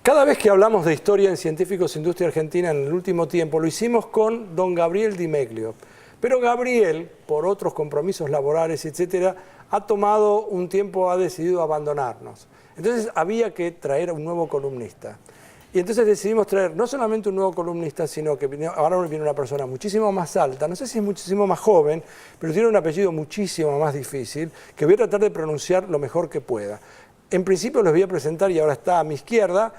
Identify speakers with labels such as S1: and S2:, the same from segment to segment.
S1: Cada vez que hablamos de historia en Científicos Industria Argentina en el último tiempo, lo hicimos con don Gabriel Di Meglio. Pero Gabriel, por otros compromisos laborales, etcétera, ha tomado un tiempo, ha decidido abandonarnos. Entonces había que traer a un nuevo columnista. Y entonces decidimos traer no solamente un nuevo columnista, sino que ahora viene una persona muchísimo más alta, no sé si es muchísimo más joven, pero tiene un apellido muchísimo más difícil, que voy a tratar de pronunciar lo mejor que pueda. En principio les voy a presentar, y ahora está a mi izquierda,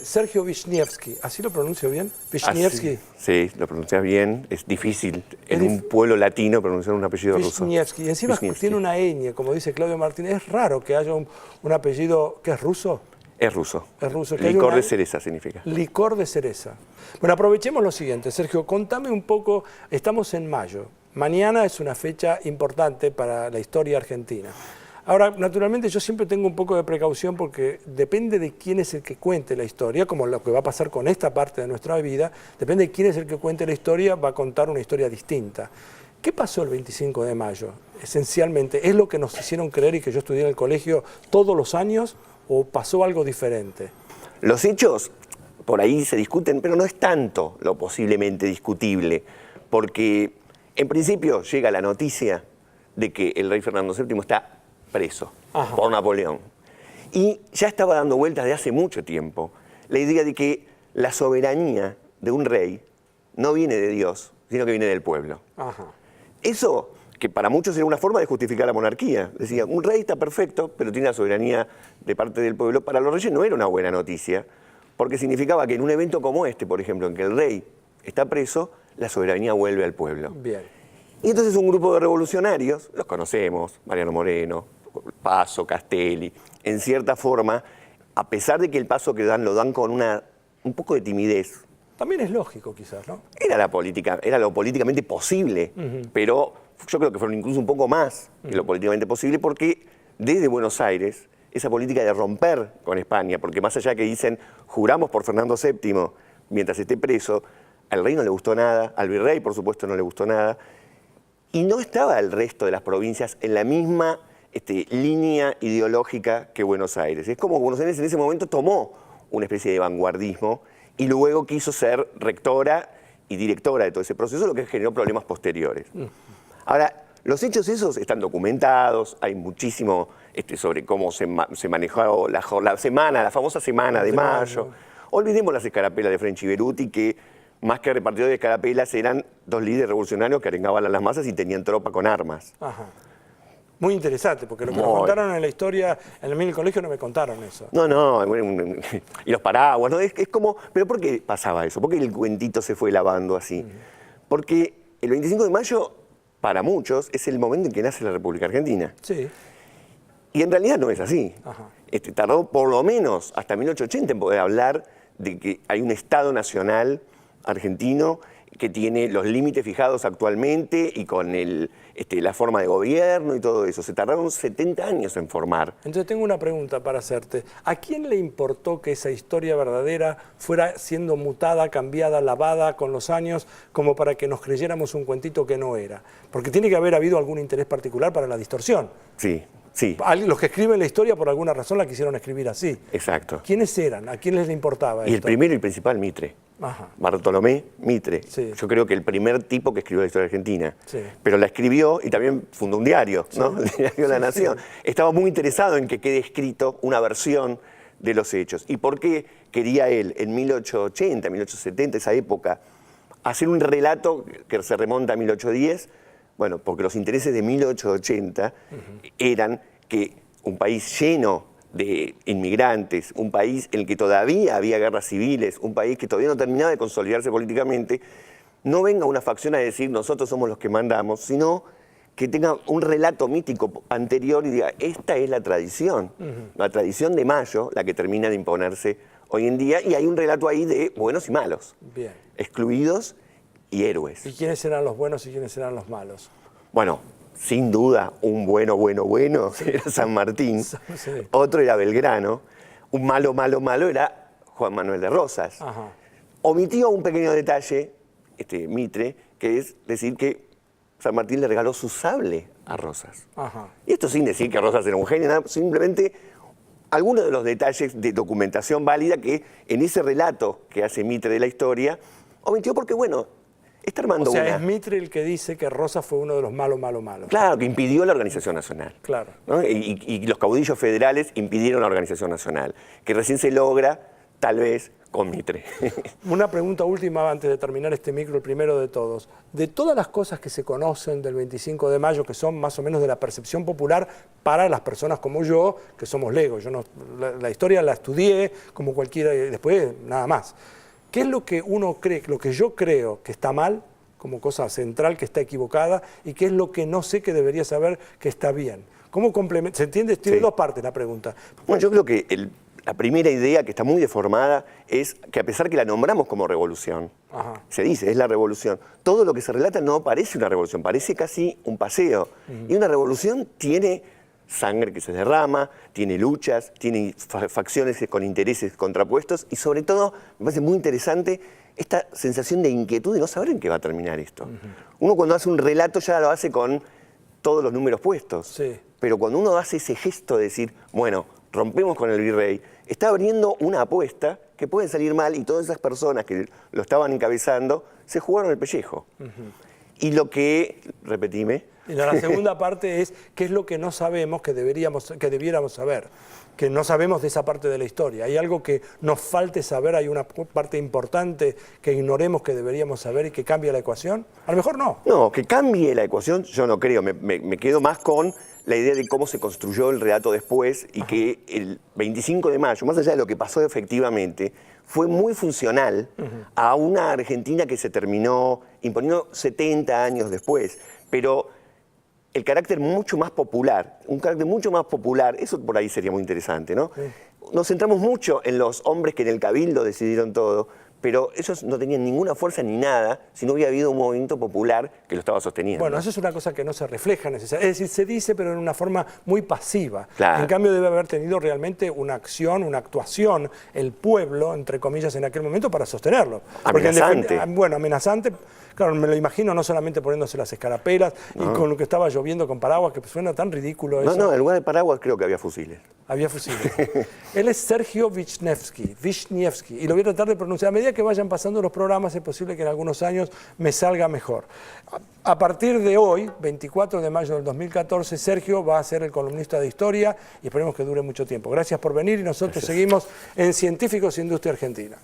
S1: Sergio Wisniewski. ¿Así lo pronuncio bien? ¿Wisniewski?
S2: Sí, lo pronuncias bien. Es difícil en un pueblo latino pronunciar un apellido ruso.
S1: Wisniewski. Y encima tiene una ñ, como dice Claudio Martínez. Es raro que haya un apellido que es ruso.
S2: Es ruso.
S1: Es ruso.
S2: Licor de cereza significa.
S1: Licor de cereza. Bueno, aprovechemos lo siguiente. Sergio, contame un poco. Estamos en mayo. Mañana es una fecha importante para la historia argentina. Ahora, naturalmente yo siempre tengo un poco de precaución porque depende de quién es el que cuente la historia, como lo que va a pasar con esta parte de nuestra vida, depende de quién es el que cuente la historia, va a contar una historia distinta. ¿Qué pasó el 25 de mayo? Esencialmente, ¿es lo que nos hicieron creer y que yo estudié en el colegio todos los años o pasó algo diferente?
S2: Los hechos por ahí se discuten, pero no es tanto lo posiblemente discutible, porque en principio llega la noticia de que el rey Fernando VII está preso por Napoleón. Y ya estaba dando vueltas de hace mucho tiempo la idea de que la soberanía de un rey no viene de Dios, sino que viene del pueblo. Eso, que para muchos era una forma de justificar la monarquía. Decía, un rey está perfecto, pero tiene la soberanía de parte del pueblo. Para los reyes no era una buena noticia, porque significaba que en un evento como este, por ejemplo, en que el rey está preso, la soberanía vuelve al pueblo.
S1: Bien.
S2: Y entonces un grupo de revolucionarios, los conocemos, Mariano Moreno, Paso, Castelli, en cierta forma, a pesar de que el paso que dan lo dan con un poco de timidez.
S1: También es lógico quizás, ¿no?
S2: Era la política, era lo políticamente posible, pero yo creo que fueron incluso un poco más que lo políticamente posible, porque desde Buenos Aires, esa política de romper con España, porque más allá que dicen, juramos por Fernando VII mientras esté preso, al rey no le gustó nada, al virrey por supuesto no le gustó nada, y no estaba el resto de las provincias en la misma línea ideológica que Buenos Aires. Es como Buenos Aires en ese momento tomó una especie de vanguardismo y luego quiso ser rectora y directora de todo ese proceso, lo que generó problemas posteriores. Ahora, los hechos esos están documentados, hay muchísimo sobre cómo se manejó la famosa semana de mayo. Olvidemos las escarapelas de French y Beruti, que más que repartidores de escarapelas eran dos líderes revolucionarios que arengaban a las masas y tenían tropa con armas.
S1: Muy interesante, porque lo que nos contaron en la historia, en el colegio no me contaron eso.
S2: No, y los paraguas, ¿no? Es como, ¿pero por qué pasaba eso? ¿Por qué el cuentito se fue lavando así? Porque el 25 de mayo, para muchos, es el momento en que nace la República Argentina.
S1: Sí.
S2: Y en realidad no es así. Tardó por lo menos hasta 1880 en poder hablar de que hay un Estado nacional argentino que tiene los límites fijados actualmente y con la forma de gobierno y todo eso. Se tardaron 70 años en formar.
S1: Entonces tengo una pregunta para hacerte. ¿A quién le importó que esa historia verdadera fuera siendo mutada, cambiada, lavada con los años, como para que nos creyéramos un cuentito que no era? Porque tiene que haber habido algún interés particular para la distorsión.
S2: Sí, sí.
S1: Los que escriben la historia por alguna razón la quisieron escribir así.
S2: Exacto.
S1: ¿Quiénes eran? ¿A quiénes les importaba esto?
S2: Y el primero y principal, Mitre. Bartolomé Mitre.
S1: Sí.
S2: Yo creo que el primer tipo que escribió la historia argentina.
S1: Sí.
S2: Pero la escribió y también fundó un diario, ¿no? El diario La Nación. Estaba muy interesado en que quede escrito una versión de los hechos. ¿Y por qué quería él, en 1880, 1870, esa época, hacer un relato que se remonta a 1810? Bueno, porque los intereses de 1880 eran que un país lleno de inmigrantes, un país en el que todavía había guerras civiles, un país que todavía no terminaba de consolidarse políticamente, no venga una facción a decir nosotros somos los que mandamos, sino que tenga un relato mítico anterior y diga, esta es la tradición de Mayo, la que termina de imponerse hoy en día, y hay un relato ahí de buenos y malos, excluidos y héroes.
S1: ¿Y quiénes eran los buenos y quiénes eran los malos?
S2: Bueno, sin duda, un bueno era San Martín, otro era Belgrano, un malo era Juan Manuel de Rosas. Omitió un pequeño detalle, Mitre, que es decir que San Martín le regaló su sable a Rosas. Y esto sin decir que Rosas era un genio, nada, simplemente algunos de los detalles de documentación válida que en ese relato que hace Mitre de la historia omitió porque, bueno, está armando
S1: o sea,
S2: una...
S1: es Mitre el que dice que Rosas fue uno de los malos.
S2: Claro, que impidió la organización nacional.
S1: Claro.
S2: ¿No? Y los caudillos federales impidieron la organización nacional, que recién se logra, tal vez, con Mitre.
S1: Una pregunta última antes de terminar este micro, el primero de todos. De todas las cosas que se conocen del 25 de mayo, que son más o menos de la percepción popular para las personas como yo, que somos legos, yo no, la historia la estudié como cualquiera y después nada más. ¿Qué es lo que uno cree, lo que yo creo que está mal, como cosa central que está equivocada, y qué es lo que no sé que debería saber que está bien? ¿Cómo complementa? ¿Se entiende? Tiene dos partes la pregunta.
S2: Bueno, yo creo que la primera idea, que está muy deformada, es que a pesar que la nombramos como revolución, se dice, es la revolución, todo lo que se relata no parece una revolución, parece casi un paseo. Y una revolución tiene sangre que se derrama, tiene luchas, tiene facciones con intereses contrapuestos y sobre todo, me parece muy interesante, esta sensación de inquietud de no saber en qué va a terminar esto. Uno cuando hace un relato ya lo hace con todos los números puestos, pero cuando uno hace ese gesto de decir, bueno, rompemos con el virrey, está abriendo una apuesta que puede salir mal y todas esas personas que lo estaban encabezando se jugaron el pellejo. Y lo que, repetime.
S1: Y la segunda parte es qué es lo que no sabemos que debiéramos saber, que no sabemos de esa parte de la historia. ¿Hay algo que nos falte saber? ¿Hay una parte importante que ignoremos que deberíamos saber y que cambie la ecuación? A lo mejor no.
S2: No, que cambie la ecuación yo no creo, me quedo más con la idea de cómo se construyó el relato después y que el 25 de mayo, más allá de lo que pasó efectivamente, fue muy funcional a una Argentina que se terminó imponiendo 70 años después. Pero el carácter mucho más popular, un carácter mucho más popular, eso por ahí sería muy interesante, ¿no? Nos centramos mucho en los hombres que en el Cabildo decidieron todo, pero esos no tenían ninguna fuerza ni nada si no hubiera habido un movimiento popular que lo estaba sosteniendo.
S1: Bueno, eso es una cosa que no se refleja necesariamente. Es decir, se dice, pero en una forma muy pasiva.
S2: Claro.
S1: En cambio, debe haber tenido realmente una acción, una actuación, el pueblo, entre comillas, en aquel momento para sostenerlo.
S2: Amenazante.
S1: Bueno, amenazante. Claro, me lo imagino no solamente poniéndose las escarapelas y con lo que estaba lloviendo con paraguas, que suena tan ridículo eso.
S2: No, en lugar de paraguas creo que había fusiles.
S1: Había fusiles. Él es Sergio Wisniewski, y lo voy a tratar de pronunciar. A medida que vayan pasando los programas es posible que en algunos años me salga mejor. A partir de hoy, 24 de mayo del 2014, Sergio va a ser el columnista de historia y esperemos que dure mucho tiempo. Gracias por venir y nosotros seguimos en Científicos e Industria Argentina.